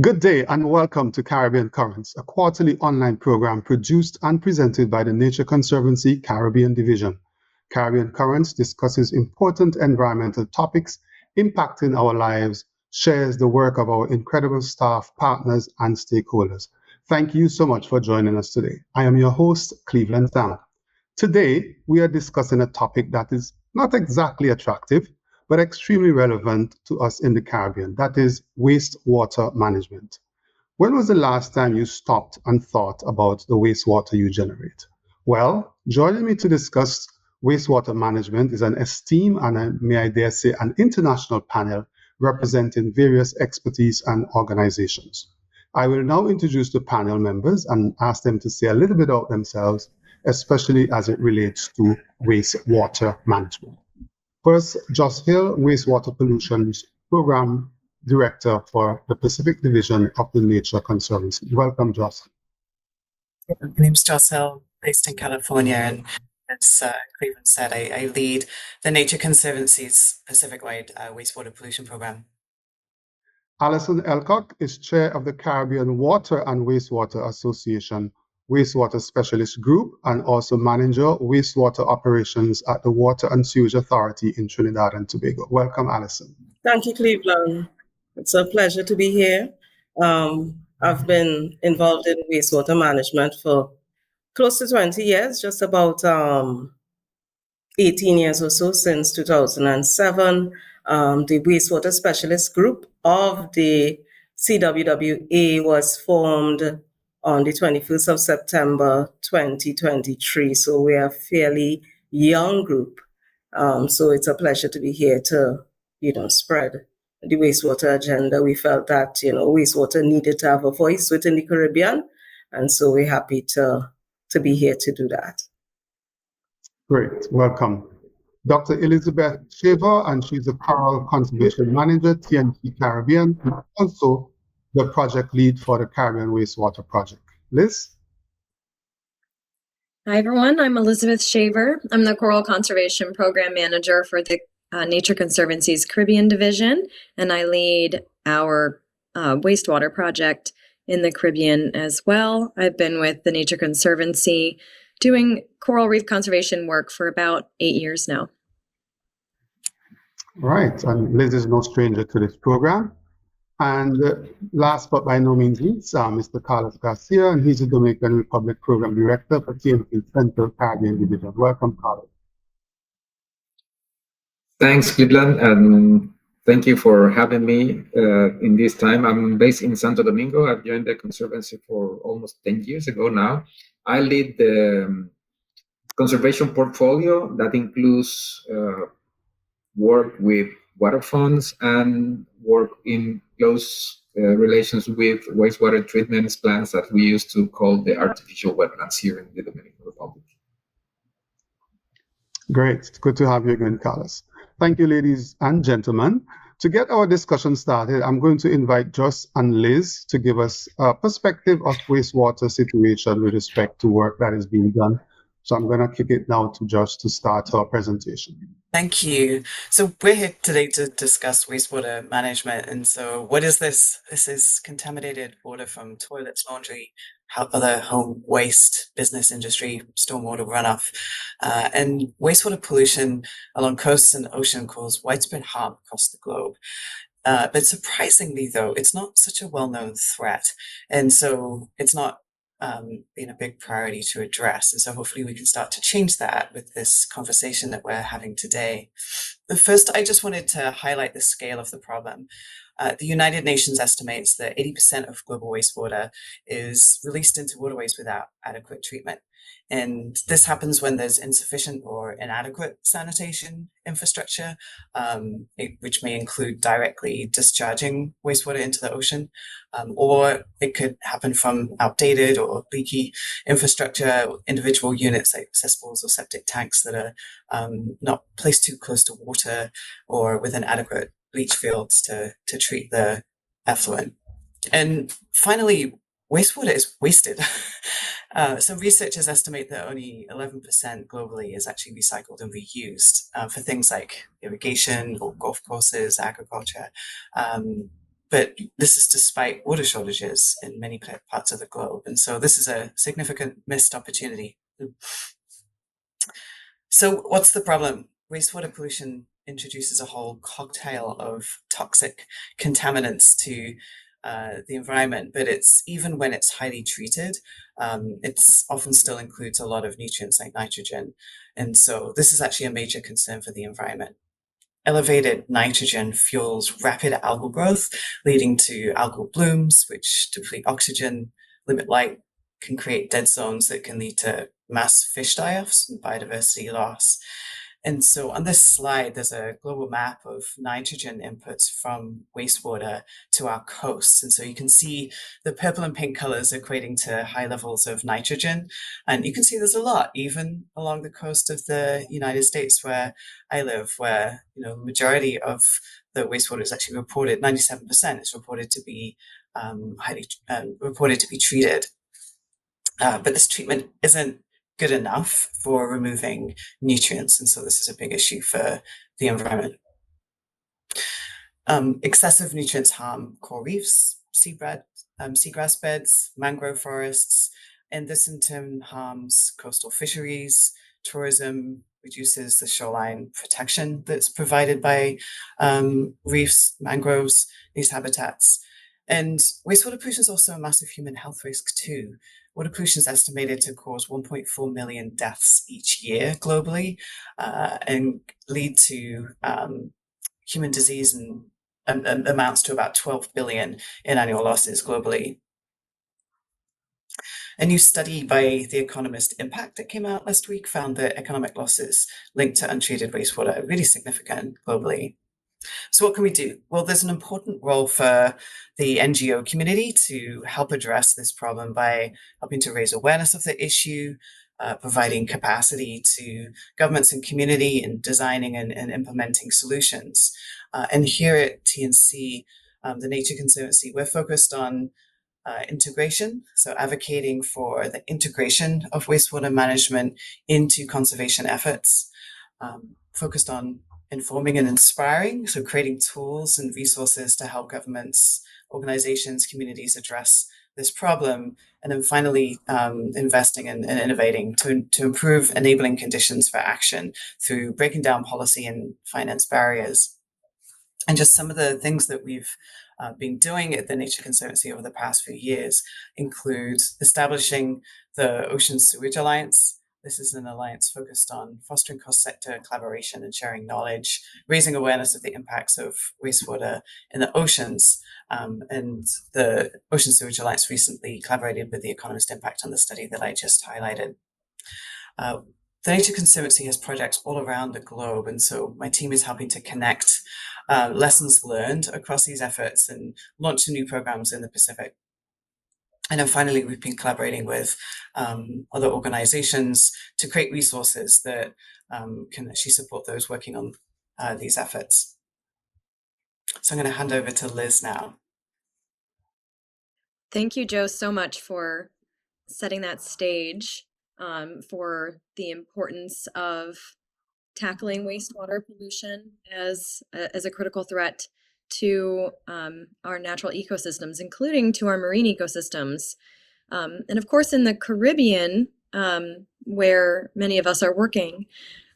Good day and welcome to Caribbean Currents, a quarterly online program produced and presented by the Nature Conservancy Caribbean Division. Caribbean Currents discusses important environmental topics impacting our lives, shares the work of our incredible staff, partners, and stakeholders. Thank you so much for joining us today. I am your host, Cleveland Sam. Today, we are discussing a topic that is not exactly attractive, but extremely relevant to us in the Caribbean. That is wastewater management. When was the last time you stopped and thought about the wastewater you generate? Well, joining me to discuss wastewater management is an esteemed and may I dare say an international panel representing various expertise and organizations. I will now introduce the panel members and ask them to say a little bit about themselves, especially as it relates to wastewater management. First, Joss Hill, Wastewater Pollution's Program Director for the Pacific Division of the Nature Conservancy. Welcome, Joss. My name is Joss Hill, based in California, and as Cleveland said, I lead the Nature Conservancy's Pacific-wide wastewater pollution program. Allison Elcock is Chair of the Caribbean Water and Wastewater Association Wastewater Specialist Group and also Manager Wastewater Operations at the Water and Sewage Authority in Trinidad and Tobago. Welcome, Allison. Thank you, Cleveland. It's a pleasure to be here. I've been involved in wastewater management for close to 20 years, just about 18 years or so since 2007. The Wastewater Specialist Group of the CWWA was formed on the 21st of September 2023. So we are a fairly young group. So it's a pleasure to be here to, spread the wastewater agenda. We felt that, wastewater needed to have a voice within the Caribbean. And so we're happy to be here to do that. Great, welcome. Dr. Elizabeth Shaver, and she's a Coral Conservation Manager, TNT Caribbean, and also the project lead for the Caribbean Wastewater Project. Liz? Hi, everyone. I'm Elizabeth Shaver. I'm the Coral Conservation Program Manager for the Nature Conservancy's Caribbean Division, and I lead our wastewater project in the Caribbean as well. I've been with the Nature Conservancy doing coral reef conservation work for about 8 years now. All right, and Liz is no stranger to this program. And last but by no means least, Mr. Carlos Garcia, and he's the Dominican Republic Program Director for TNT Central Caribbean Division. Welcome, Carlos. Thanks, Cleveland, and thank you for having me in this time. I'm based in Santo Domingo. I've joined the Conservancy for almost 10 years ago now. I lead the conservation portfolio that includes work with water funds and work in close relations with wastewater treatment plants that we used to call the artificial wetlands here in the Dominican Republic. Great, it's good to have you again, Carlos. Thank you, ladies and gentlemen. To get our discussion started, I'm going to invite Joss and Liz to give us a perspective of wastewater situation with respect to work that is being done. So I'm going to kick it now to Joss to start our presentation. Thank you. So we're here today to discuss wastewater management. And so what is this? This is contaminated water from toilets, laundry, other home waste, business industry, stormwater runoff. And wastewater pollution along coasts and ocean causes widespread harm across the globe. But surprisingly, though, it's not such a well-known threat. And so it's not been a big priority to address. And so hopefully we can start to change that with this conversation that we're having today. But first, I just wanted to highlight the scale of the problem. The United Nations estimates that 80% of global wastewater is released into waterways without adequate treatment. And this happens when there's insufficient or inadequate sanitation infrastructure, which may include directly discharging wastewater into the ocean, or it could happen from outdated or leaky infrastructure, individual units like cesspools or septic tanks that are not placed too close to water or with inadequate leach fields to treat the effluent. And finally, wastewater is wasted. Some researchers estimate that only 11% globally is actually recycled and reused for things like irrigation or golf courses, agriculture. But this is despite water shortages in many parts of the globe. And so this is a significant missed opportunity. So what's the problem? Wastewater pollution introduces a whole cocktail of toxic contaminants to the environment, but it's even when it's highly treated, it's often still includes a lot of nutrients like nitrogen. And so this is actually a major concern for the environment. Elevated nitrogen fuels rapid algal growth, leading to algal blooms, which deplete oxygen, limit light, can create dead zones that can lead to mass fish die-offs and biodiversity loss. And so on this slide, there's a global map of nitrogen inputs from wastewater to our coasts. And so you can see the purple and pink colors equating to high levels of nitrogen. And you can see there's a lot, even along the coast of the United States where I live, where the majority of the wastewater is actually reported, 97% is reported to be reported to be treated. But this treatment isn't good enough for removing nutrients. And so this is a big issue for the environment. Excessive nutrients harm coral reefs, seagrass beds, mangrove forests, and this in turn harms coastal fisheries, tourism, reduces the shoreline protection that's provided by reefs, mangroves, these habitats. And wastewater pollution is also a massive human health risk too. Water pollution is estimated to cause 1.4 million deaths each year globally and lead to human disease and amounts to about 12 billion in annual losses globally. A new study by The Economist Impact that came out last week found that economic losses linked to untreated wastewater are really significant globally. So what can we do? Well, there's an important role for the NGO community to help address this problem by helping to raise awareness of the issue, providing capacity to governments and community in designing and implementing solutions. And here at TNC, the Nature Conservancy, we're focused on integration, so advocating for the integration of wastewater management into conservation efforts, focused on informing and inspiring, so creating tools and resources to help governments, organizations, communities address this problem, and then finally investing and innovating to improve enabling conditions for action through breaking down policy and finance barriers. And just some of the things that we've been doing at the Nature Conservancy over the past few years include establishing the Ocean Sewerage Alliance. This is an alliance focused on fostering cross-sector collaboration and sharing knowledge, raising awareness of the impacts of wastewater in the oceans. And the Ocean Sewerage Alliance recently collaborated with The Economist Impact on the study that I just highlighted. The Nature Conservancy has projects all around the globe, and so my team is helping to connect lessons learned across these efforts and launch new programs in the Pacific. And then finally, we've been collaborating with other organizations to create resources that can actually support those working on these efforts. So I'm going to hand over to Liz now. Thank you, Joe, so much for setting that stage for the importance of tackling wastewater pollution as a critical threat to our natural ecosystems, including to our marine ecosystems. And of course, in the Caribbean, where many of us are working,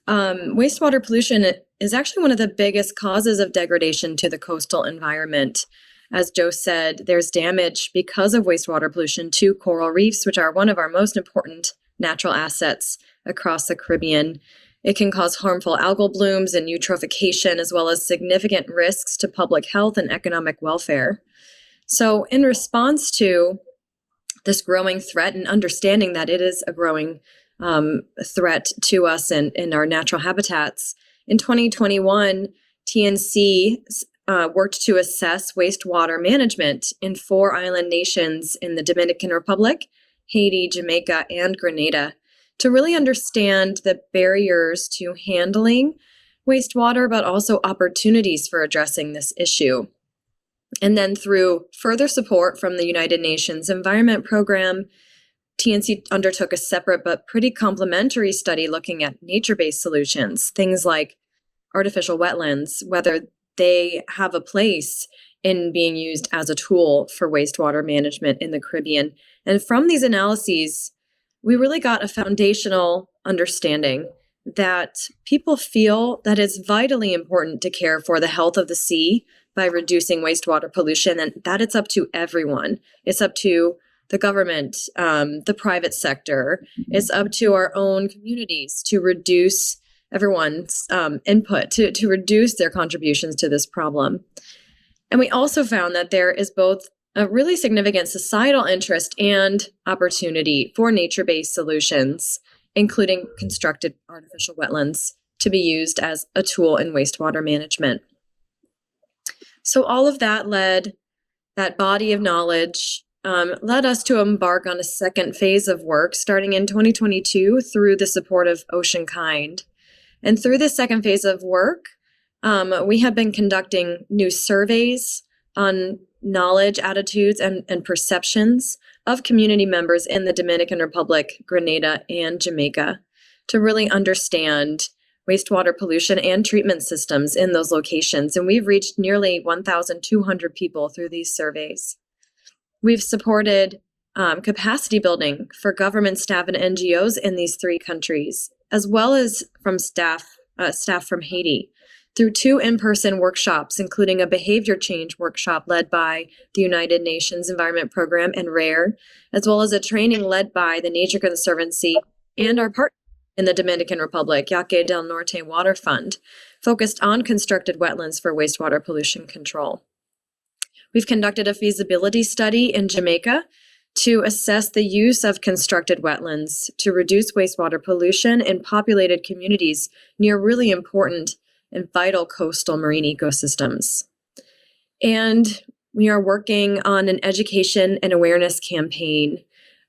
wastewater pollution is actually one of the biggest causes of degradation to the coastal environment. As Joe said, there's damage because of wastewater pollution to coral reefs, which are one of our most important natural assets across the Caribbean. It can cause harmful algal blooms and eutrophication, as well as significant risks to public health and economic welfare. So in response to this growing threat and understanding that it is a growing threat to us and in our natural habitats, in 2021, TNC worked to assess wastewater management in 4 island nations in the Dominican Republic, Haiti, Jamaica, and Grenada, to really understand the barriers to handling wastewater, but also opportunities for addressing this issue. And then through further support from the United Nations Environment Program, TNC undertook a separate but pretty complementary study looking at nature-based solutions, things like artificial wetlands, whether they have a place in being used as a tool for wastewater management in the Caribbean. And from these analyses, we really got a foundational understanding that people feel that it's vitally important to care for the health of the sea by reducing wastewater pollution, and that it's up to everyone. It's up to the government, the private sector. It's up to our own communities to reduce everyone's input, to reduce their contributions to this problem. And we also found that there is both a really significant societal interest and opportunity for nature-based solutions, including constructed artificial wetlands, to be used as a tool in wastewater management. So all of that that body of knowledge led us to embark on a second phase of work starting in 2022 through the support of Ocean Kind. And through this second phase of work, we have been conducting new surveys on knowledge, attitudes, and perceptions of community members in the Dominican Republic, Grenada, and Jamaica to really understand wastewater pollution and treatment systems in those locations. And we've reached nearly 1,200 people through these surveys. We've supported capacity building for government staff and NGOs in these three countries, as well as from staff from Haiti, through 2 in-person workshops, including a behavior change workshop led by the United Nations Environment Program and RARE, as well as a training led by the Nature Conservancy and our partner in the Dominican Republic, Yaque del Norte Water Fund, focused on constructed wetlands for wastewater pollution control. We've conducted a feasibility study in Jamaica to assess the use of constructed wetlands to reduce wastewater pollution in populated communities near really important and vital coastal marine ecosystems. And we are working on an education and awareness campaign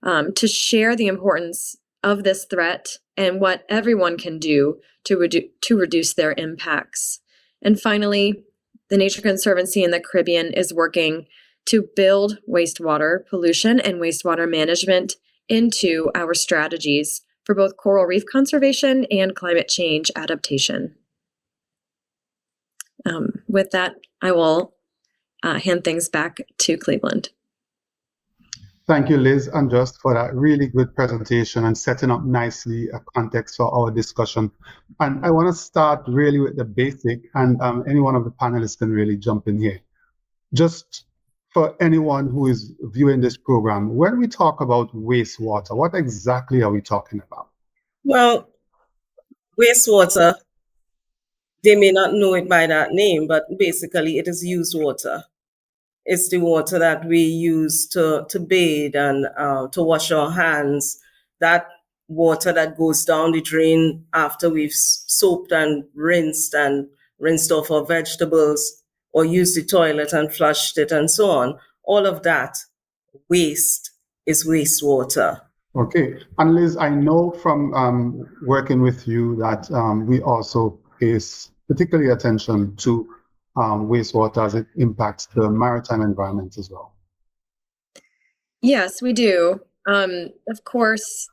to share the importance of this threat and what everyone can do to reduce their impacts. And finally, the Nature Conservancy in the Caribbean is working to build wastewater pollution and wastewater management into our strategies for both coral reef conservation and climate change adaptation. With that, I will hand things back to Cleveland. Thank you, Liz and Just, for that really good presentation and setting up nicely a context for our discussion. And I want to start really with the basic, and any one of the panelists can really jump in here. Just for anyone who is viewing this program, when we talk about wastewater, what exactly are we talking about? Well, wastewater, they may not know it by that name, but basically it is used water. It's the water that we use to bathe and to wash our hands. That water that goes down the drain after we've soaped and rinsed off our vegetables, or used the toilet and flushed it and so on. All of that waste is wastewater. Okay. And Liz, I know from working with you that we also pay particularly attention to wastewater as it impacts the maritime environment as well. Yes, we do. Of course,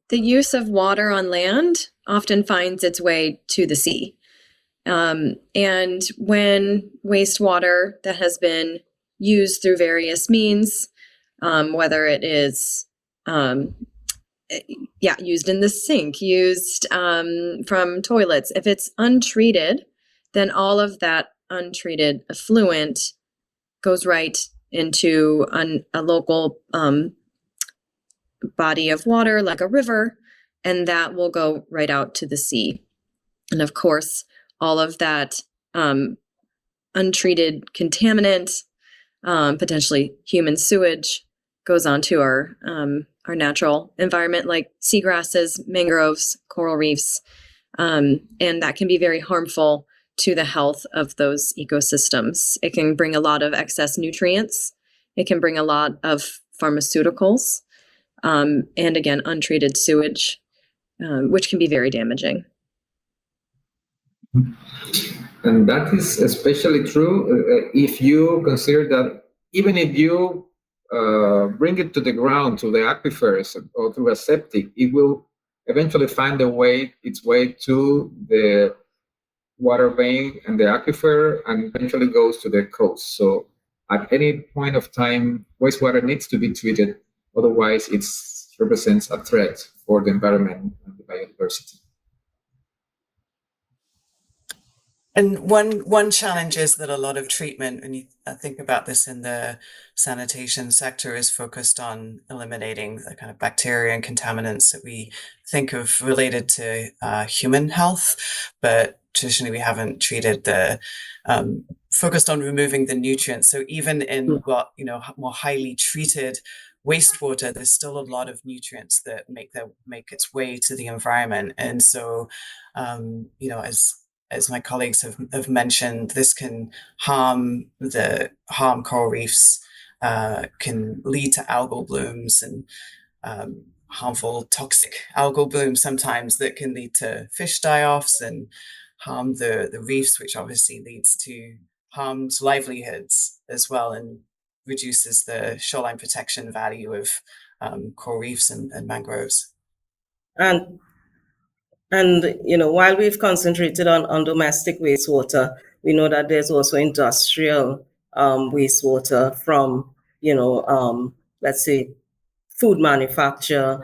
the use of water on land often finds its way to the sea. And when wastewater that has been used through various means, whether it is used in the sink, used from toilets, if it's untreated, then all of that untreated effluent goes right into a local body of water, like a river, and that will go right out to the sea. And of course, all of that untreated contaminant, potentially human sewage, goes onto our natural environment, like seagrasses, mangroves, coral reefs, and that can be very harmful to the health of those ecosystems. It can bring a lot of excess nutrients. It can bring a lot of pharmaceuticals, and again, untreated sewage, which can be very damaging. And that is especially true if you consider that even if you bring it to the ground, to the aquifers, or through a septic, it will eventually find its way to the water vein and the aquifer and eventually goes to the coast. So at any point of time, wastewater needs to be treated. Otherwise, it represents a threat for the environment and the biodiversity. And one challenge is that a lot of treatment, and you think about this in the sanitation sector, is focused on eliminating the kind of bacteria and contaminants that we think of related to human health, but traditionally we haven't treated the focused on removing the nutrients. So even in more highly treated wastewater, there's still a lot of nutrients that make its way to the environment, and so as my colleagues have mentioned, this can harm coral reefs, can lead to algal blooms and harmful toxic algal blooms sometimes that can lead to fish die-offs and harm the reefs, which obviously leads to harmed livelihoods as well and reduces the shoreline protection value of coral reefs and mangroves. And while we've concentrated on domestic wastewater, we know that there's also industrial wastewater from, let's say, food manufacture,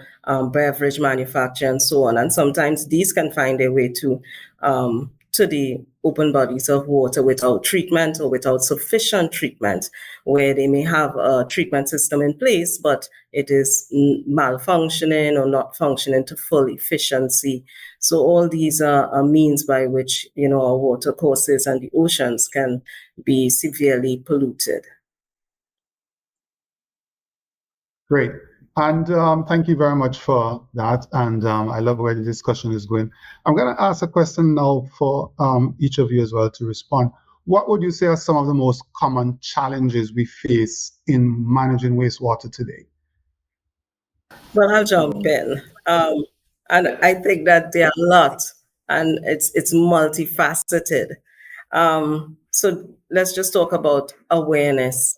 beverage manufacture, and so on. And sometimes these can find their way to the open bodies of water without treatment or without sufficient treatment, where they may have a treatment system in place, but it is malfunctioning or not functioning to full efficiency. So all these are means by which, our water courses and the oceans can be severely polluted. Great. And thank you very much for that. And I love where the discussion is going. I'm going to ask a question now for each of you as well to respond. What would you say are some of the most common challenges we face in managing wastewater today? Well, I'll jump in. And I think that there are a lot, and it's multifaceted. So let's just talk about awareness.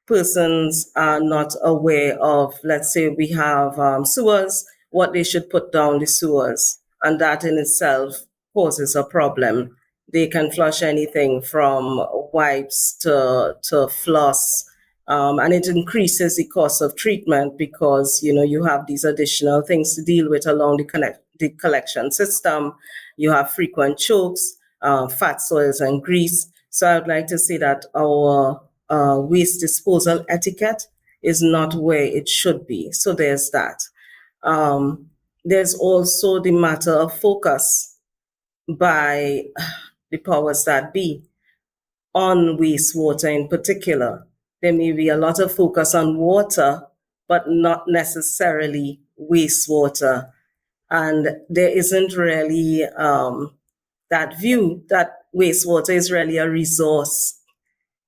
Persons are not aware of, let's say we have sewers, what they should put down the sewers, and that in itself poses a problem. They can flush anything from wipes to floss, and it increases the cost of treatment because you have these additional things to deal with along the collection system. You have frequent chokes, fat soils and grease. So I'd like to say that our waste disposal etiquette is not where it should be. So there's that. There's also the matter of focus by the powers that be on wastewater in particular. There may be a lot of focus on water, but not necessarily wastewater. And there isn't really that view that wastewater is really a resource.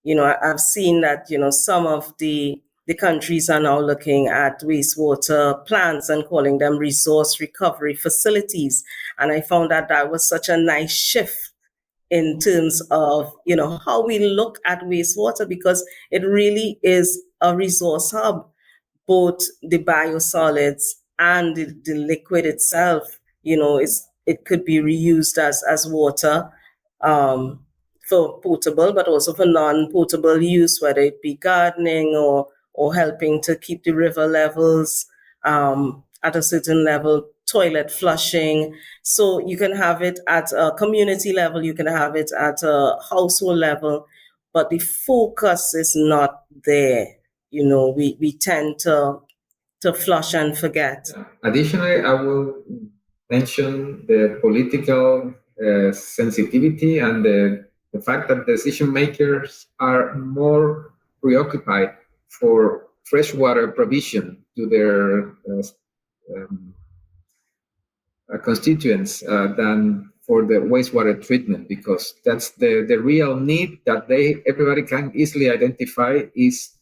I've seen that, some of the countries are now looking at wastewater plants and calling them resource recovery facilities. And I found that was such a nice shift in terms of, how we look at wastewater, because it really is a resource hub, both the biosolids and the liquid itself. It could be reused as water, for potable, but also for non-potable use, whether it be gardening or helping to keep the river levels at a certain level, toilet flushing. So you can have it at a community level, you can have it at a household level, but the focus is not there. We tend to flush and forget. Additionally, I will mention the political sensitivity and the fact that decision makers are more preoccupied for freshwater provision to their constituents than for the wastewater treatment, because that's the real need that everybody can easily identify is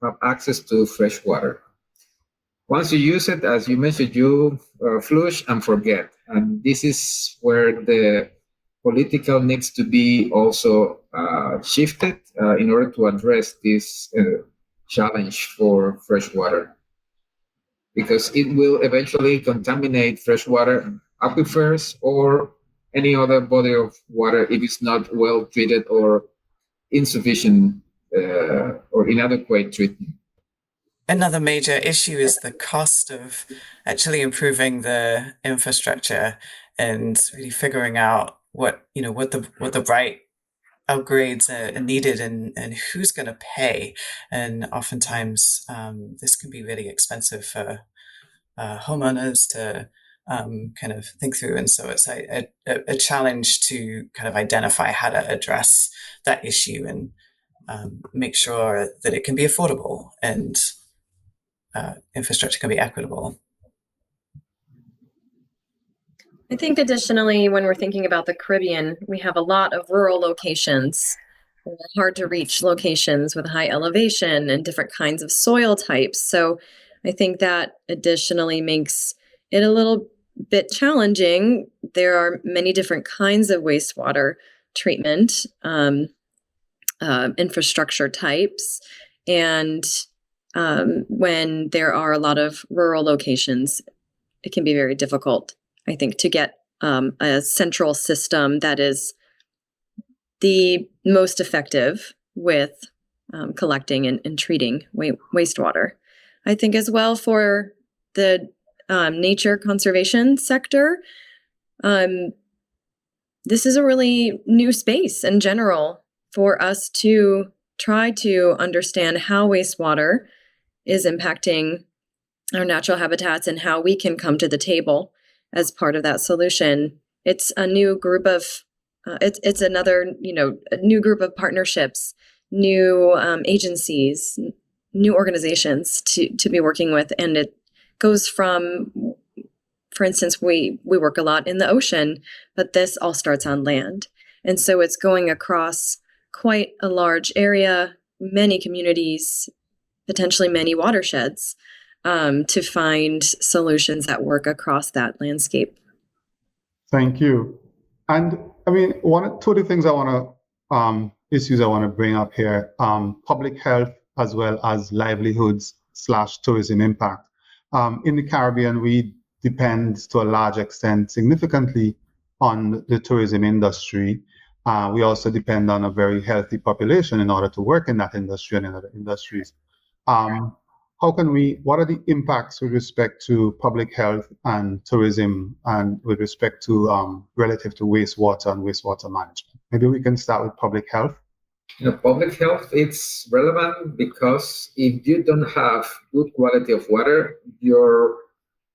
have access to fresh water. Once you use it, as you mentioned, you flush and forget. And this is where the political needs to be also shifted in order to address this challenge for fresh water, because it will eventually contaminate freshwater aquifers or any other body of water if it's not well treated or insufficient or inadequate treatment. Another major issue is the cost of actually improving the infrastructure and really figuring out what the right upgrades are needed and who's going to pay. And oftentimes this can be really expensive for homeowners to kind of think through. And so it's a challenge to kind of identify how to address that issue and make sure that it can be affordable and infrastructure can be equitable. I think additionally, when we're thinking about the Caribbean, we have a lot of rural locations, hard to reach locations with high elevation and different kinds of soil types. So I think that additionally makes it a little bit challenging. There are many different kinds of wastewater treatment infrastructure types. And when there are a lot of rural locations, it can be very difficult, I think, to get a central system that is the most effective with collecting and treating wastewater. I think as well for the nature conservation sector, this is a really new space in general for us to try to understand how wastewater is impacting our natural habitats and how we can come to the table as part of that solution. It's a new group of, it's another, a new group of partnerships, new agencies, new organizations to be working with. And it goes from, for instance, we work a lot in the ocean, but this all starts on land. And so it's going across quite a large area, many communities, potentially many watersheds, to find solutions that work across that landscape. Thank you. And I mean, two of the things issues I want to bring up here, public health as well as livelihoods / tourism impact. In the Caribbean, we depend to a large extent significantly on the tourism industry. We also depend on a very healthy population in order to work in that industry and in other industries. What are the impacts with respect to public health and tourism and with respect to relative to wastewater and wastewater management? Maybe we can start with public health. Public health, it's relevant because if you don't have good quality of water, your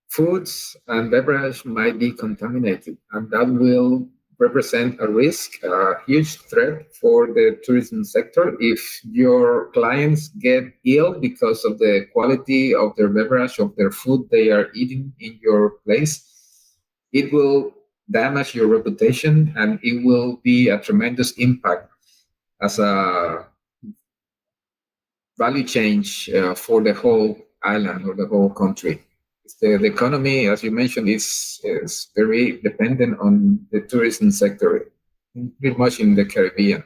foods and beverage might be contaminated, and that will represent a risk, a huge threat for the tourism sector. If your clients get ill because of the quality of their beverage, of their food they are eating in your place, it will damage your reputation and it will be a tremendous impact as a value change for the whole island or the whole country. The economy, as you mentioned, is very dependent on the tourism sector, pretty much in the Caribbean.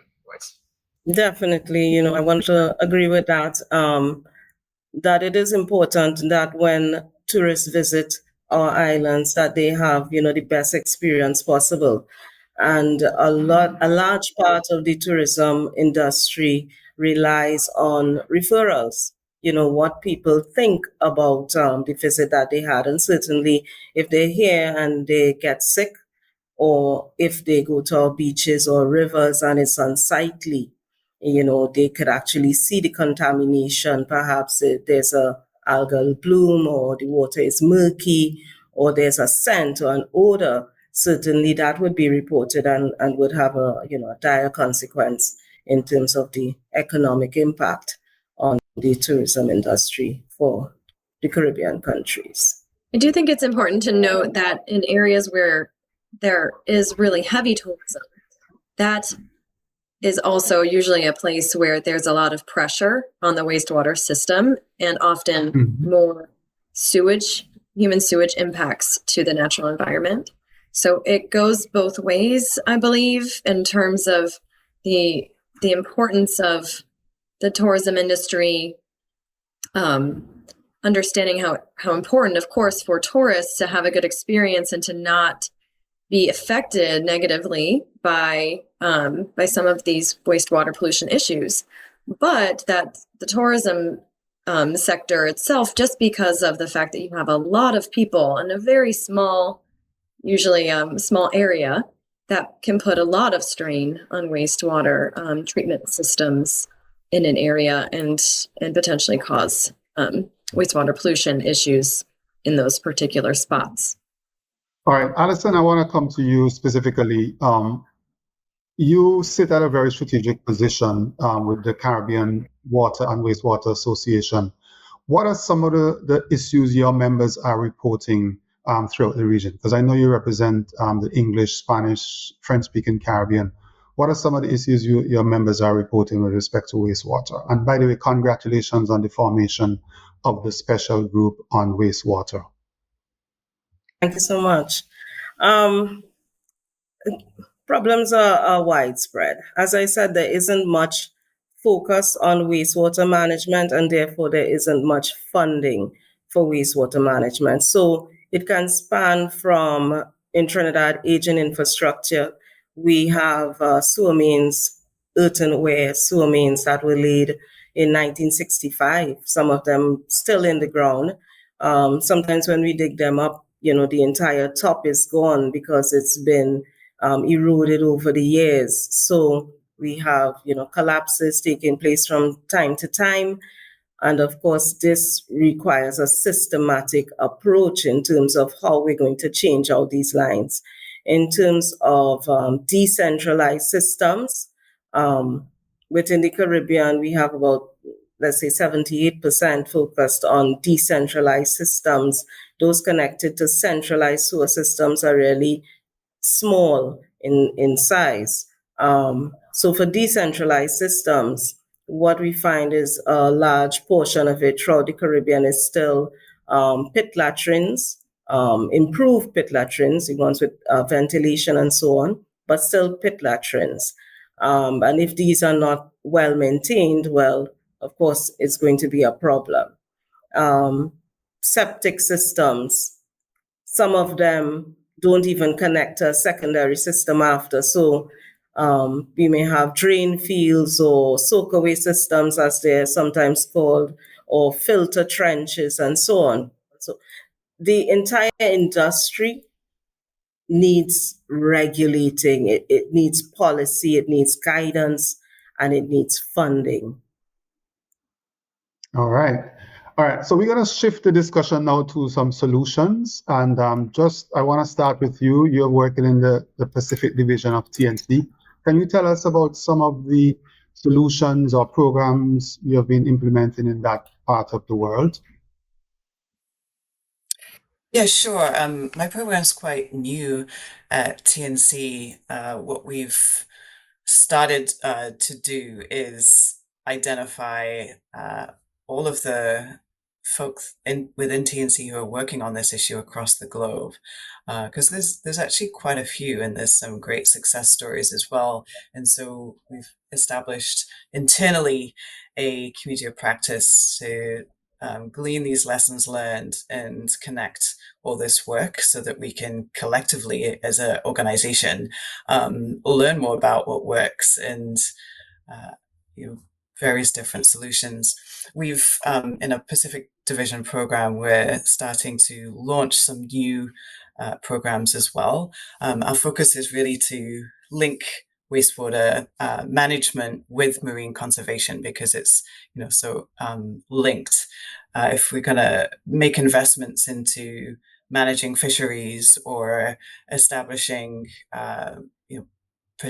Definitely, I want to agree with that, that it is important that when tourists visit our islands, that they have, the best experience possible. And a large part of the tourism industry relies on referrals. What people think about the visit that they had. And certainly if they're here and they get sick, or if they go to our beaches or rivers and it's unsightly, they could actually see the contamination. Perhaps there's a algal bloom, or the water is murky, or there's a scent or an odor. Certainly that would be reported and would have a dire consequence in terms of the economic impact on the tourism industry for the Caribbean countries. I do think it's important to note that in areas where there is really heavy tourism, that is also usually a place where there's a lot of pressure on the wastewater system and often more human sewage impacts to the natural environment. So it goes both ways, I believe, in terms of the importance of the tourism industry, understanding how important, of course, for tourists to have a good experience and to not, be affected negatively by some of these wastewater pollution issues, but that the tourism sector itself, just because of the fact that you have a lot of people in a very small, usually small area, that can put a lot of strain on wastewater treatment systems in an area and potentially cause wastewater pollution issues in those particular spots. All right, Allison, I want to come to you specifically. You sit at a very strategic position with the Caribbean Water and Wastewater Association. What are some of the issues your members are reporting throughout the region? Because I know you represent the English, Spanish, French-speaking Caribbean. What are some of the issues your members are reporting with respect to wastewater? And by the way, congratulations on the formation of the special group on wastewater. Thank you so much. Problems are widespread. As I said, there isn't much focus on wastewater management, and therefore there isn't much funding for wastewater management. So it can span from, in Trinidad, aging infrastructure. We have sewer mains, earthenware sewer mains that were laid in 1965, some of them still in the ground. Sometimes when we dig them up, the entire top is gone because it's been eroded over the years. So we have, collapses taking place from time to time. And of course, this requires a systematic approach in terms of how we're going to change out these lines. In terms of decentralized systems, within the Caribbean, we have about, let's say, 78% focused on decentralized systems. Those connected to centralized sewer systems are really small in size. So for decentralized systems, what we find is a large portion of it throughout the Caribbean is still pit latrines, improved pit latrines, the ones with ventilation and so on, but still pit latrines. And if these are not well maintained, well, of course, it's going to be a problem. Septic systems, some of them don't even connect to a secondary system after. So we may have drain fields or soakaway systems, as they're sometimes called, or filter trenches and so on. So the entire industry needs regulating. It needs policy, it needs guidance, and it needs funding. All right. So we're going to shift the discussion now to some solutions. And I want to start with you. You're working in the Pacific Division of TNC. Can you tell us about some of the solutions or programs you have been implementing in that part of the world? Yeah, sure. My program's quite new at TNC. What we've started to do is identify all of the folks within TNC who are working on this issue across the globe, because there's actually quite a few, and there's some great success stories as well. And so we've established internally a community of practice to glean these lessons learned and connect all this work so that we can collectively, as an organization, learn more about what works and various different solutions. We've, in a Pacific Division program, we're starting to launch some new programs as well. Our focus is really to link wastewater management with marine conservation, because it's so linked. If we're going to make investments into managing fisheries or establishing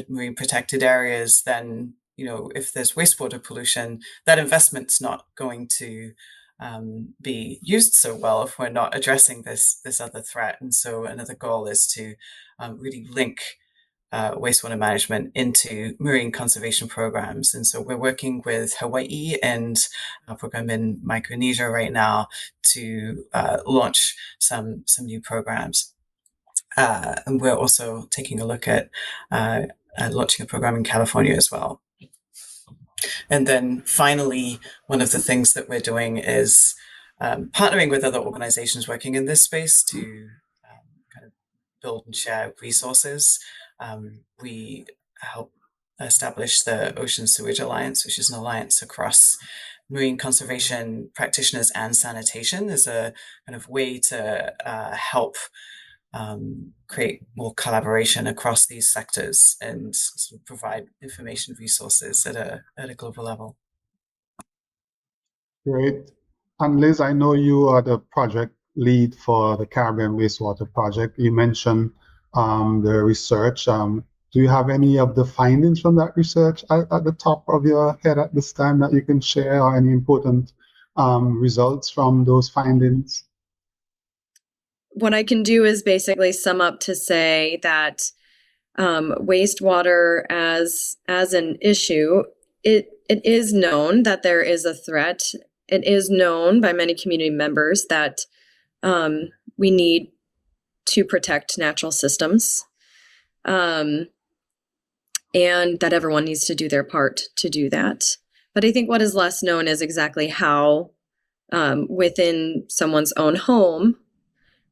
marine protected areas, then if there's wastewater pollution, that investment's not going to be used so well if we're not addressing this other threat. And so another goal is to really link wastewater management into marine conservation programs. And so we're working with Hawaii and a program in Micronesia right now to launch some new programs. And we're also taking a look at launching a program in California as well. And then finally, one of the things that we're doing is partnering with other organizations working in this space to kind of build and share resources. We help establish the Ocean Sewage Alliance, which is an alliance across marine conservation practitioners and sanitation as a kind of way to help create more collaboration across these sectors and sort of provide information resources at a global level. Great. And Liz, I know you are the project lead for the Caribbean Wastewater Project. You mentioned the research. Do you have any of the findings from that research at the top of your head at this time that you can share, or any important results from those findings? What I can do is basically sum up to say that wastewater as an issue, it is known that there is a threat. It is known by many community members that we need to protect natural systems, and that everyone needs to do their part to do that. But I think what is less known is exactly how within someone's own home,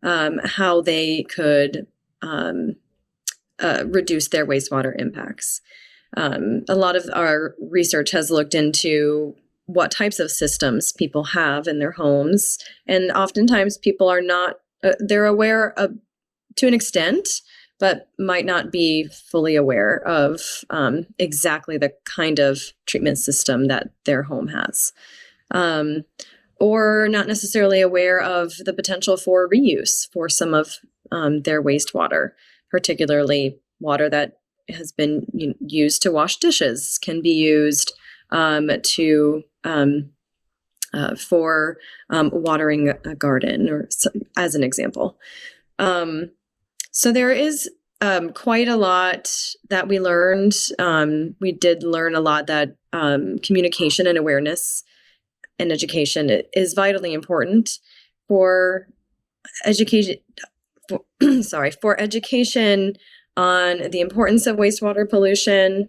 how they could reduce their wastewater impacts. A lot of our research has looked into what types of systems people have in their homes, and oftentimes people are not, they're aware of, to an extent, but might not be fully aware of exactly the kind of treatment system that their home has. Or not necessarily aware of the potential for reuse for some of their wastewater, particularly water that has been used to wash dishes can be used for watering a garden, or as an example. So there is quite a lot that we learned. We did learn a lot that communication and awareness and education is vitally important for education. For education on the importance of wastewater pollution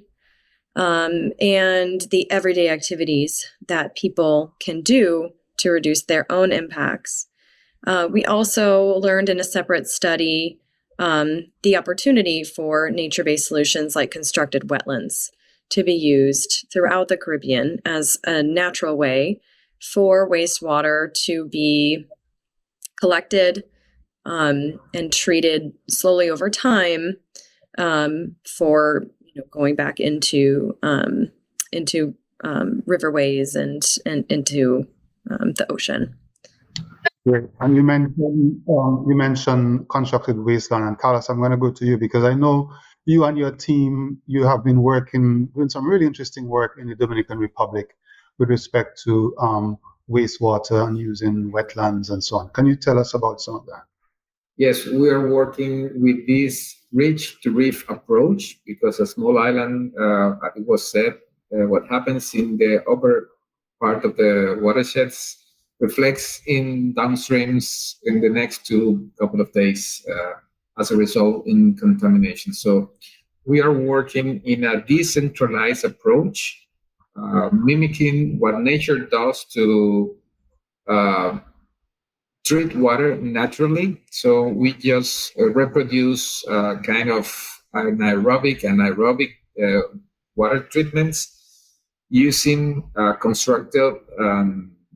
and the everyday activities that people can do to reduce their own impacts. We also learned in a separate study the opportunity for nature-based solutions like constructed wetlands to be used throughout the Caribbean as a natural way for wastewater to be collected and treated slowly over time for going back into riverways and into the ocean. Great. And you mentioned constructed wasteland, and Carlos, I'm going to go to you because I know you and your team, you have been doing some really interesting work in the Dominican Republic with respect to wastewater and using wetlands and so on. Can you tell us about some of that? Yes, we are working with this reach-to-reef approach because a small island, it was said, what happens in the upper part of the watersheds reflects in downstreams in the next couple of days as a result in contamination. So we are working in a decentralized approach, mimicking what nature does to treat water naturally. So we just reproduce kind of anaerobic and aerobic water treatments using constructed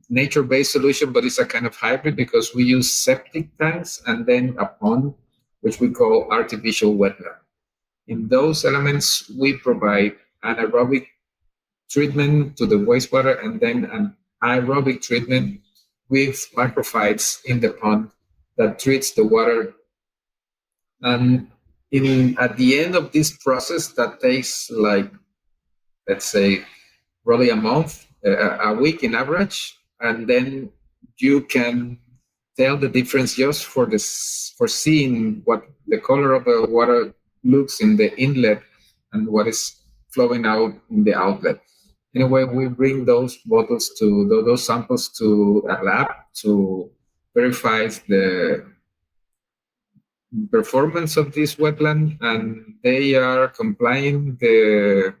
nature-based solution, but it's a kind of hybrid because we use septic tanks and then a pond, which we call artificial wetland. In those elements, we provide anaerobic treatment to the wastewater and then an aerobic treatment with microphytes in the pond that treats the water. And at the end of this process that takes let's say, probably a month, a week in average, and then you can tell the difference just for seeing what the color of the water looks in the inlet and what is flowing out in the outlet. Anyway, we bring those samples to a lab to verify the performance of this wetland, and they are complying the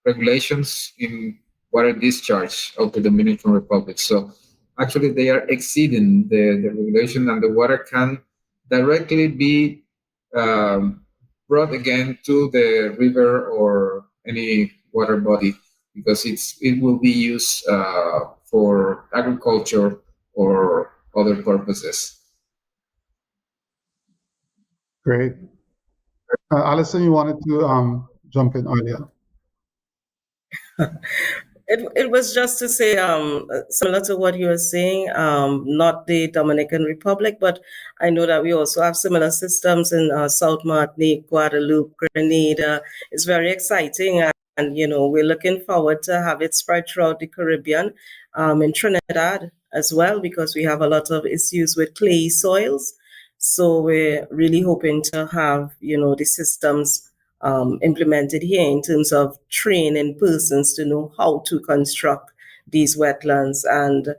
regulations in water discharge of the Dominican Republic. So actually they are exceeding the regulation, and the water can directly be brought again to the river or any water body, because it will be used for agriculture or other purposes. Great. Allison, you wanted to jump in earlier. It was just to say, similar to what you were saying, not the Dominican Republic, but I know that we also have similar systems in South Martinique, Guadeloupe, Grenada. It's very exciting, and we're looking forward to have it spread throughout the Caribbean, in Trinidad as well, because we have a lot of issues with clay soils. So we're really hoping to have the systems implemented here in terms of training persons to know how to construct these wetlands. And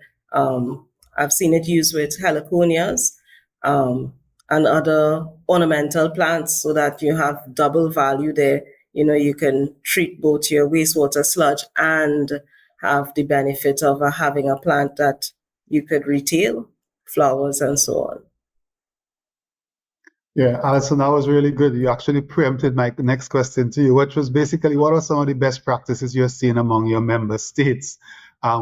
I've seen it used with heliconias and other ornamental plants, so that you have double value there. You can treat both your wastewater sludge and have the benefit of having a plant that you could retail, flowers and so on. Yeah, Allison, that was really good. You actually preempted my next question to you, which was basically, what are some of the best practices you're seeing among your member states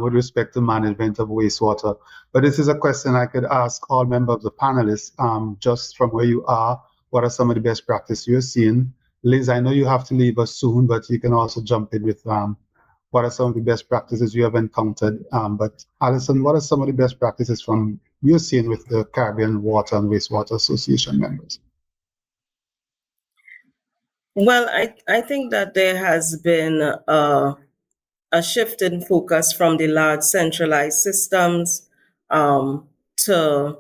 with respect to management of wastewater? But this is a question I could ask all members of the panelists, just from where you are. What are some of the best practices you're seeing? Liz, I know you have to leave us soon, but you can also jump in with what are some of the best practices you have encountered. But Allison, what are some of the best practices from you're seeing with the Caribbean Water and Wastewater Association members? Well, I think that there has been a shift in focus from the large centralized systems to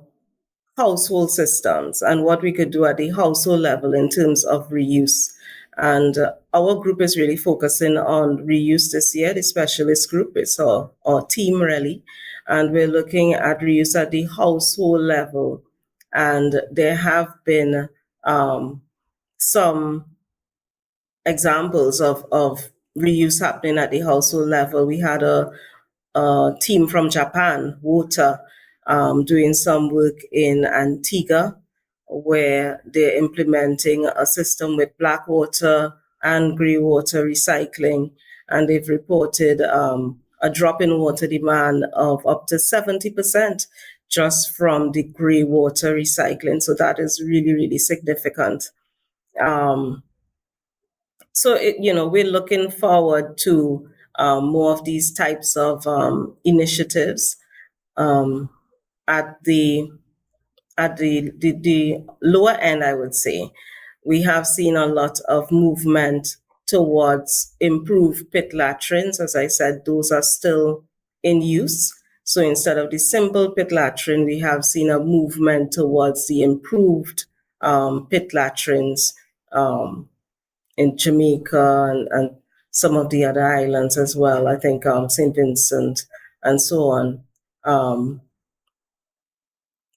household systems, and what we could do at the household level in terms of reuse. And our group is really focusing on reuse this year. The specialist group is our team, really. And we're looking at reuse at the household level. And there have been some examples of reuse happening at the household level. We had a team from Japan, Water, doing some work in Antigua, where they're implementing a system with black water and grey water recycling. And they've reported a drop in water demand of up to 70% just from the grey water recycling. So that is really, really significant. So, we're looking forward to more of these types of initiatives at the lower end, I would say. We have seen a lot of movement towards improved pit latrines. As I said, those are still in use. So instead of the simple pit latrine, we have seen a movement towards the improved pit latrines in Jamaica and some of the other islands as well. I think St. Vincent and so on.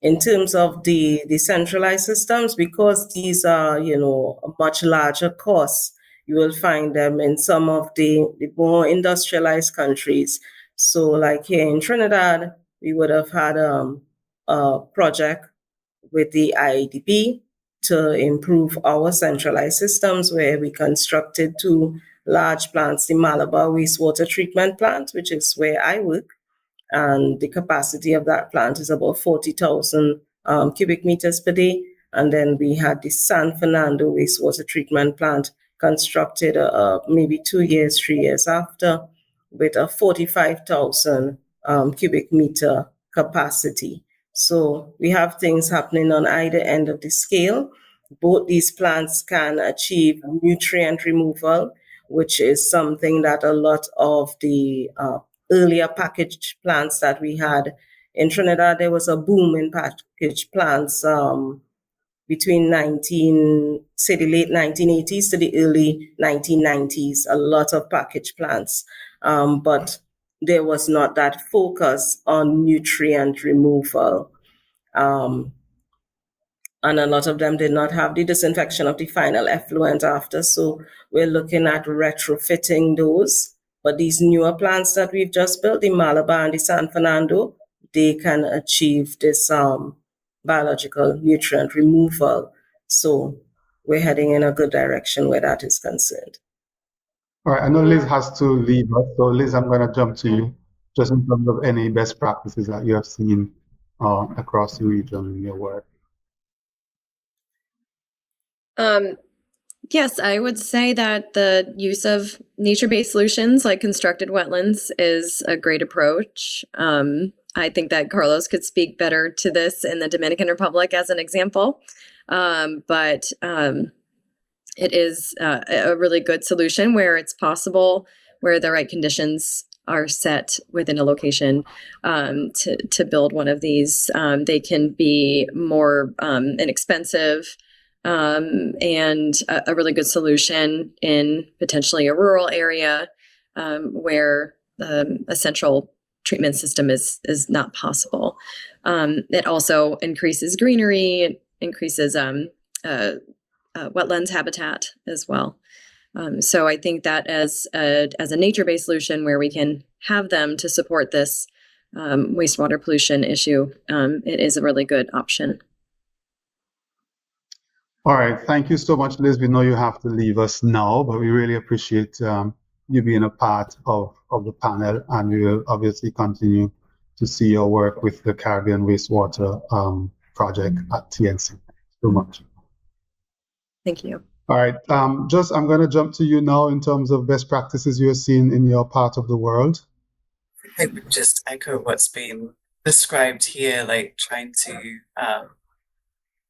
In terms of the centralized systems, because these are, a much larger costs, you will find them in some of the more industrialized countries. So like here in Trinidad, we would have had a project with the IADB to improve our centralized systems, where we constructed 2 large plants, the Malabar Wastewater Treatment Plant, which is where I work, and the capacity of that plant is about 40,000 cubic meters per day. And then we had the San Fernando Wastewater Treatment Plant constructed maybe 2 years, 3 years after, with a 45,000 cubic meter capacity. So we have things happening on either end of the scale. Both these plants can achieve nutrient removal, which is something that a lot of the earlier packaged plants that we had in Trinidad, there was a boom in packaged plants between the late 1980s to the early 1990s, a lot of packaged plants. But there was not that focus on nutrient removal. And a lot of them did not have the disinfection of the final effluent after. So we're looking at retrofitting those. But these newer plants that we've just built, the Malabar and the San Fernando, they can achieve this biological nutrient removal. So we're heading in a good direction where that is concerned. All right, I know Liz has to leave us, so Liz, I'm going to jump to you just in terms of any best practices that you have seen across the region in your work. Yes, I would say that the use of nature-based solutions like constructed wetlands is a great approach. I think that Carlos could speak better to this in the Dominican Republic as an example, but it is a really good solution where it's possible, where the right conditions are set within a location to build one of these. They can be more inexpensive and a really good solution in potentially a rural area where a central treatment system is not possible. It also increases greenery, it increases wetlands habitat as well. So I think that as a nature-based solution where we can have them to support this wastewater pollution issue, it is a really good option. All right, thank you so much, Liz. We know you have to leave us now, but we really appreciate you being a part of the panel, and we will obviously continue to see your work with the Caribbean Wastewater project at TNC. Thank you so much. Thank you. All right, I'm going to jump to you now in terms of best practices you're seeing in your part of the world. I would just echo what's been described here, like trying to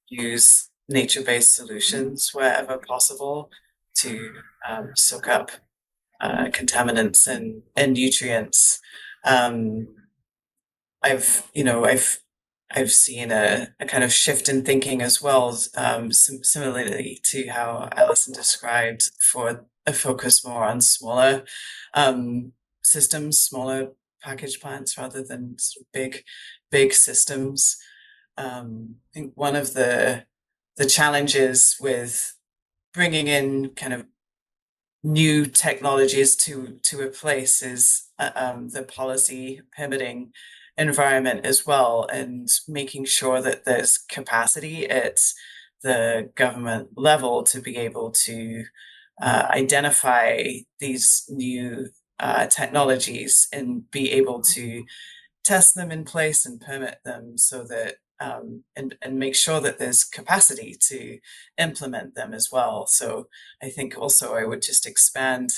use nature-based solutions wherever possible to soak up contaminants and nutrients. I've seen a kind of shift in thinking as well, similarly to how Allison described, for a focus more on smaller systems, smaller package plants rather than sort of big systems. I think one of the challenges with bringing in kind of new technologies to a place is the policy permitting environment as well, and making sure that there's capacity at the government level to be able to identify these new technologies and be able to test them in place and permit them, so that and make sure that there's capacity to implement them as well. So I think also I would just expand,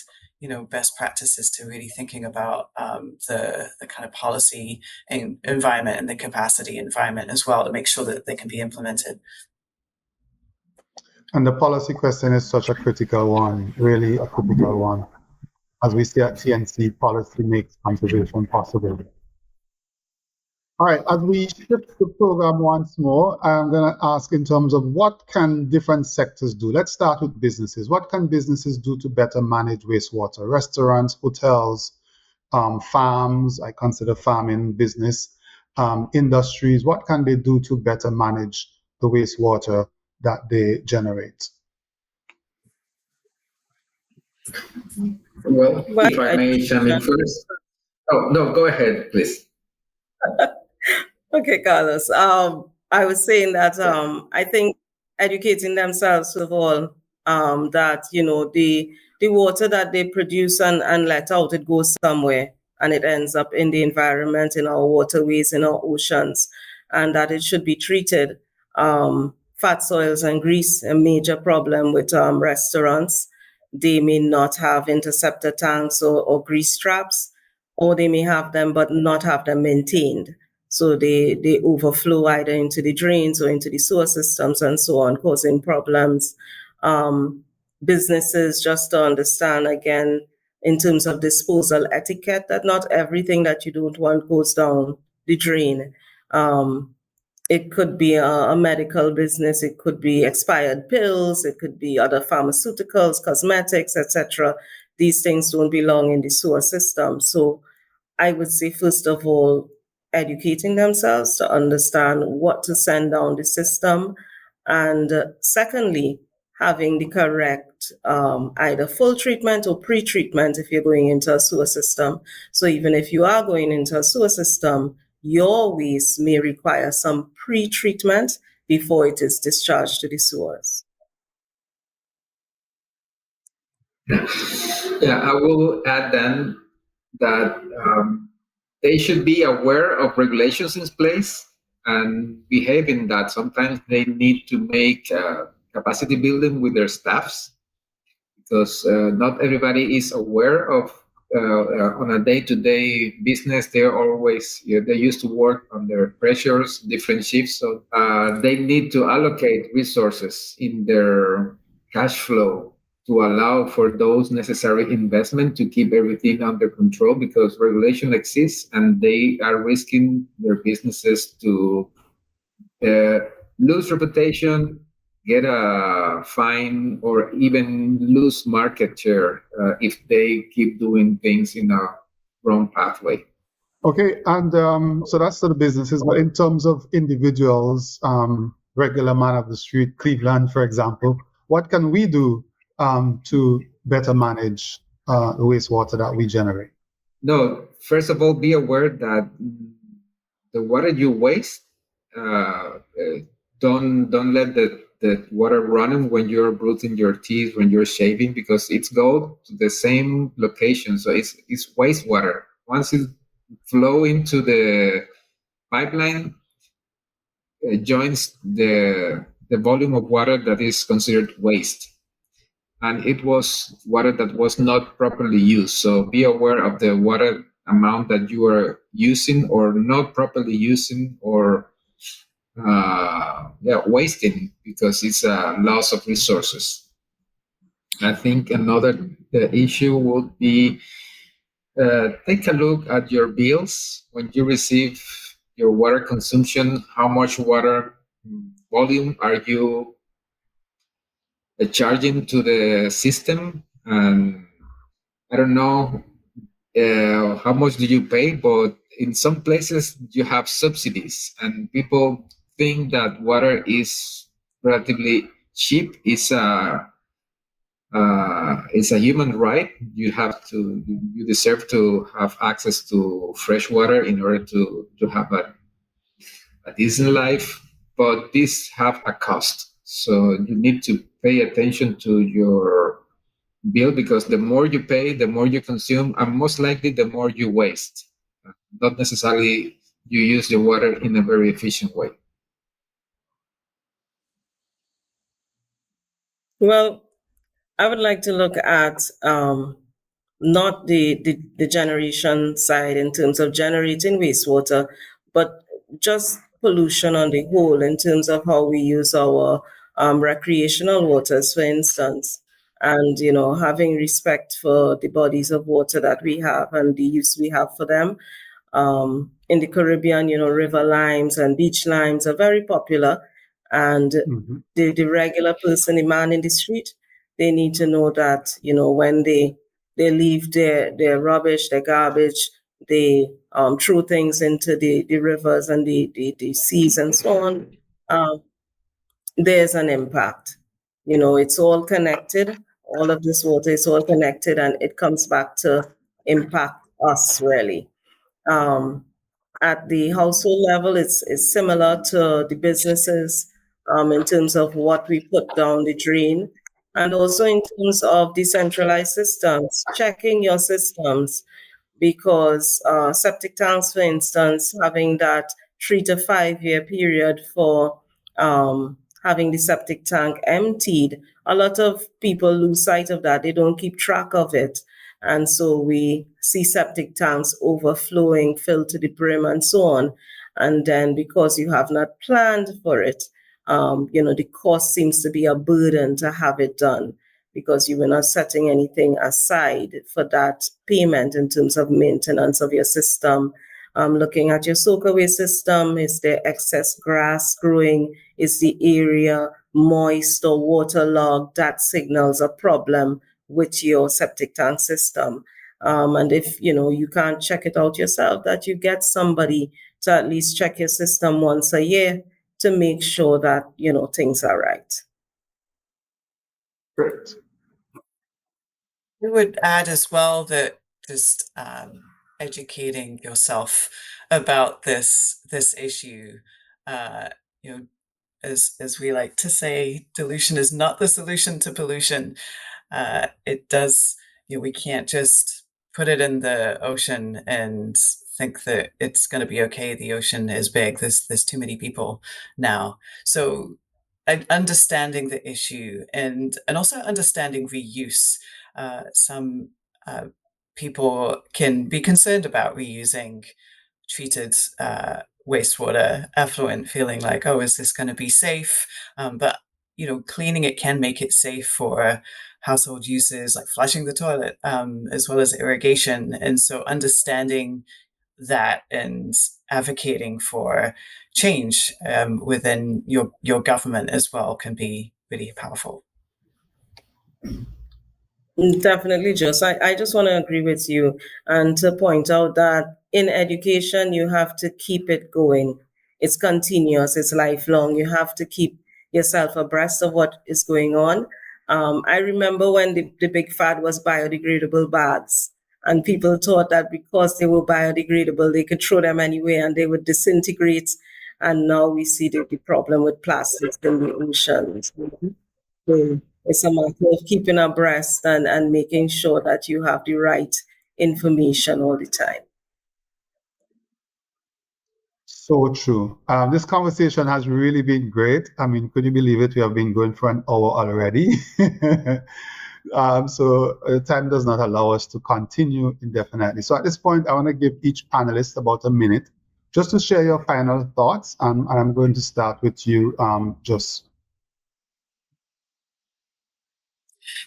best practices to really thinking about the kind of policy and environment and the capacity environment as well, to make sure that they can be implemented. And the policy question is such a critical one, really a critical one. As we see at TNC, policy makes conservation possible. All right, as we shift the program once more, I'm going to ask in terms of what can different sectors do? Let's start with businesses. What can businesses do to better manage wastewater? Restaurants, hotels, farms, I consider farming business, industries. What can they do to better manage the wastewater that they generate? Well, if I may chime in first. Oh, no, go ahead, please. Okay, Carlos. I was saying that I think educating themselves, first of all, that the water that they produce and let out, it goes somewhere and it ends up in the environment, in our waterways, in our oceans, and that it should be treated. Fat soils and grease, a major problem with restaurants. They may not have interceptor tanks or grease traps, or they may have them but not have them maintained. So they overflow either into the drains or into the sewer systems and so on, causing problems. Businesses, just to understand again, in terms of disposal etiquette, that not everything that you don't want goes down the drain. It could be a medical business, it could be expired pills, it could be other pharmaceuticals, cosmetics, etc. These things don't belong in the sewer system. So I would say, first of all, educating themselves to understand what to send down the system. And secondly, having the correct either full treatment or pre-treatment if you're going into a sewer system. So even if you are going into a sewer system, your waste may require some pre-treatment before it is discharged to the sewers. Yeah, I will add then that they should be aware of regulations in place and behave in that. Sometimes they need to make capacity building with their staffs because not everybody is aware of on a day-to-day business. They're always they used to work under pressures, different shifts, so they need to allocate resources in their cash flow to allow for those necessary investment to keep everything under control because regulation exists and they are risking their businesses to uh, lose reputation, get a fine, or even lose market share if they keep doing things in a wrong pathway. Okay, and so that's for the businesses, but in terms of individuals, regular man of the street, Cleveland, for example, what can we do to better manage the wastewater that we generate? No, first of all, be aware that the water you waste, don't let the water running when you're brushing your teeth, when you're shaving, because it's go to the same location. So it's wastewater. Once it flow into the pipeline, it joins the volume of water that is considered waste. And it was water that was not properly used. So be aware of the water amount that you are using or not properly using or wasting because it's a loss of resources. I think another issue would be take a look at your bills when you receive your water consumption. How much water volume are you charging to the system? And I don't know how much do you pay, but in some places you have subsidies, and people think that water is relatively cheap. It's a human right. You deserve to have access to fresh water in order to have a decent life, but these have a cost. So you need to pay attention to your bill because the more you pay, the more you consume, and most likely the more you waste. Not necessarily you use the water in a very efficient way. Well, I would like to look at not the generation side in terms of generating wastewater, but just pollution on the whole in terms of how we use our recreational waters, for instance, and having respect for the bodies of water that we have and the use we have for them. In the Caribbean, river limes and beach limes are very popular. And the regular person, the man in the street, they need to know that, when they leave their rubbish, their garbage, they throw things into the rivers and the seas and so on, there's an impact. It's all connected. All of this water is all connected and it comes back to impact us really. Um, at the household level, it's similar to the businesses in terms of what we put down the drain, and also in terms of decentralized systems, checking your systems because septic tanks, for instance, having that 3 to 5 year period for having the septic tank emptied, a lot of people lose sight of that. They don't keep track of it. And so we see septic tanks overflowing, filled to the brim, and so on. And then because you have not planned for it, the cost seems to be a burden to have it done because you were not setting anything aside for that payment in terms of maintenance of your system. Looking at your soakaway system, is there excess grass growing? Is the area moist or waterlogged? That signals a problem with your septic tank system. And if you can't check it out yourself, that you get somebody to at least check your system once a year to make sure that things are right. Great. I would add as well that just educating yourself about this issue, as we like to say, dilution is not the solution to pollution. it does, we can't just put it in the ocean and think that it's going to be okay. The ocean is big. There's too many people now. So understanding the issue and also understanding reuse. Some people can be concerned about reusing treated wastewater effluent, feeling like, oh, is this going to be safe? But cleaning it can make it safe for household uses like flushing the toilet, as well as irrigation. And so understanding that and advocating for change within your government as well can be really powerful. Definitely, Joss. I just want to agree with you and to point out that in education, you have to keep it going. It's continuous, it's lifelong. You have to keep yourself abreast of what is going on. I remember when the big fad was biodegradable bags, and people thought that because they were biodegradable, they could throw them anywhere and they would disintegrate. And now we see the problem with plastics in the oceans. So it's a matter of keeping abreast and making sure that you have the right information all the time. So true. This conversation has really been great. I mean, could you believe it? We have been going for an hour already. So time does not allow us to continue indefinitely. So at this point, I want to give each panelist about a minute just to share your final thoughts. And I'm going to start with you, Joss.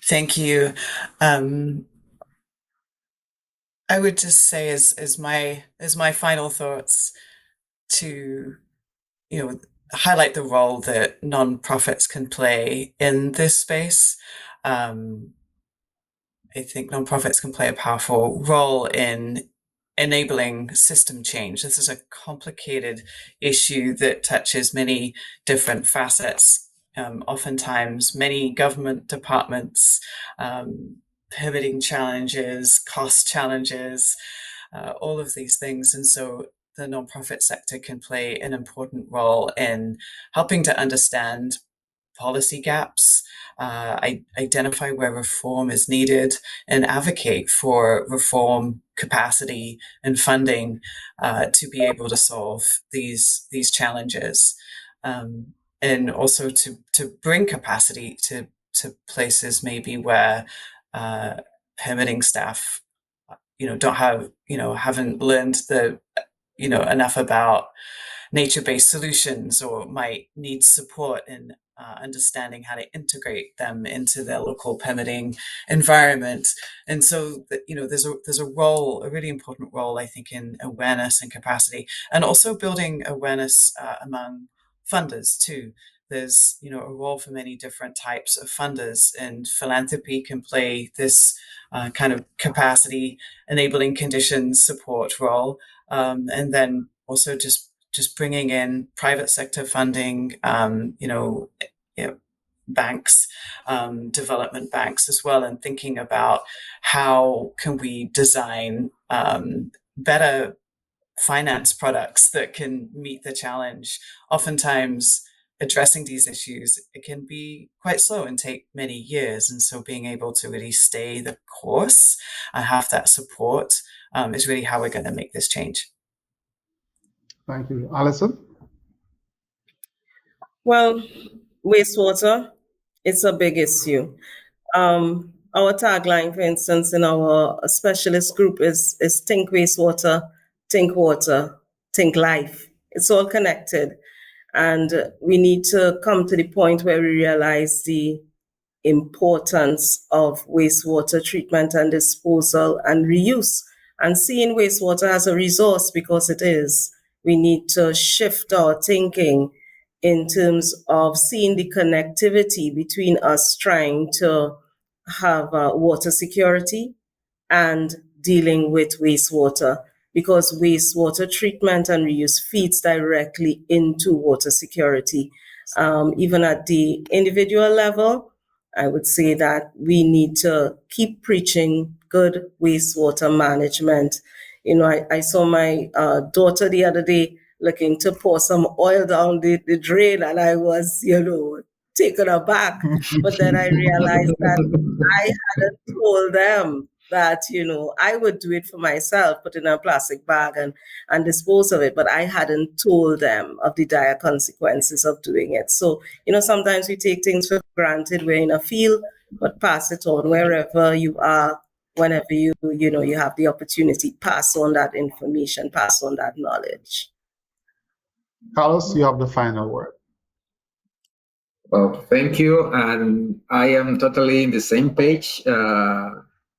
Thank you. I would just say as my final thoughts to highlight the role that nonprofits can play in this space. I think nonprofits can play a powerful role in enabling system change. This is a complicated issue that touches many different facets. Oftentimes, many government departments, pivoting challenges, cost challenges, all of these things. And so the nonprofit sector can play an important role in helping to understand policy gaps, identify where reform is needed, and advocate for reform capacity and funding to be able to solve these challenges, and also to bring capacity to places maybe where permitting staff don't have haven't learned enough about nature-based solutions, or might need support in understanding how to integrate them into their local permitting environment. And so there's a role, a really important role, I think, in awareness and capacity, and also building awareness among funders too. There's a role for many different types of funders, and philanthropy can play this kind of capacity enabling conditions support role, and then also just bringing in private sector funding, banks, development banks as well, and thinking about how can we design better finance products that can meet the challenge. Oftentimes, addressing these issues, it can be quite slow and take many years. And so being able to really stay the course and have that support is really how we're going to make this change. Thank you. Allison? Well, wastewater, it's a big issue. Our tagline, for instance, in our specialist group is think wastewater, think water, think life. It's all connected. And we need to come to the point where we realize the importance of wastewater treatment and disposal and reuse, and seeing wastewater as a resource, because it is. We need to shift our thinking in terms of seeing the connectivity between us trying to have water security and dealing with wastewater, because wastewater treatment and reuse feeds directly into water security. Even at the individual level, I would say that we need to keep preaching good wastewater management. I saw my daughter the other day looking to pour some oil down the drain, and I was, taken aback. But then I realized that I hadn't told them that, I would do it for myself, put it in a plastic bag and dispose of it. But I hadn't told them of the dire consequences of doing it. So, sometimes we take things for granted. We're in a field, but pass it on wherever you are, whenever you have the opportunity, pass on that information, pass on that knowledge. Carlos, you have the final word. Well, thank you. And I am totally in the same page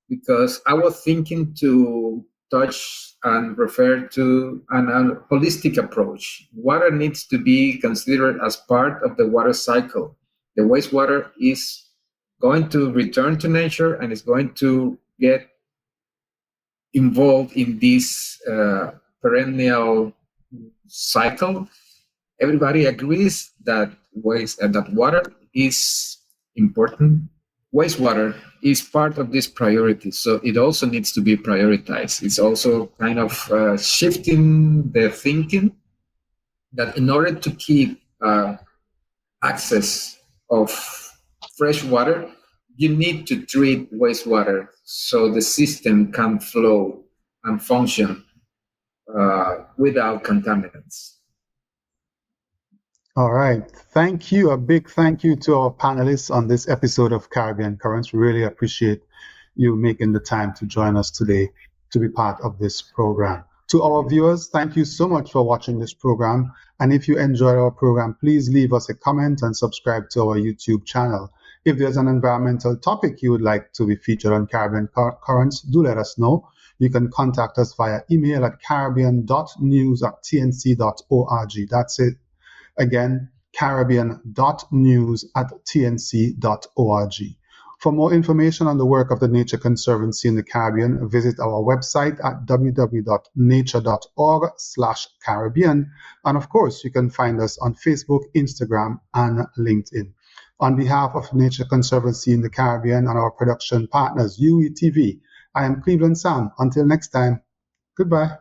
because I was thinking to touch and refer to a holistic approach. Water needs to be considered as part of the water cycle. The wastewater is going to return to nature and is going to get involved in this perennial cycle. Everybody agrees that water is important. Wastewater is part of this priority, so it also needs to be prioritized. It's also kind of shifting the thinking that in order to keep access of fresh water, you need to treat wastewater so the system can flow and function without contaminants. All right. Thank you. A big thank you to our panelists on this episode of Caribbean Currents. Really appreciate you making the time to join us today to be part of this program. To our viewers, thank you so much for watching this program. And if you enjoyed our program, please leave us a comment and subscribe to our YouTube channel. If there's an environmental topic you would like to be featured on Caribbean Currents, do let us know. You can contact us via email at caribbean.news@tnc.org. That's it. Again, caribbean.news@tnc.org. For more information on the work of the Nature Conservancy in the Caribbean, visit our website at www.nature.org/Caribbean. And of course, you can find us on Facebook, Instagram, and LinkedIn. On behalf of Nature Conservancy in the Caribbean and our production partners, UE TV, I am Cleveland Sam. Until next time, goodbye.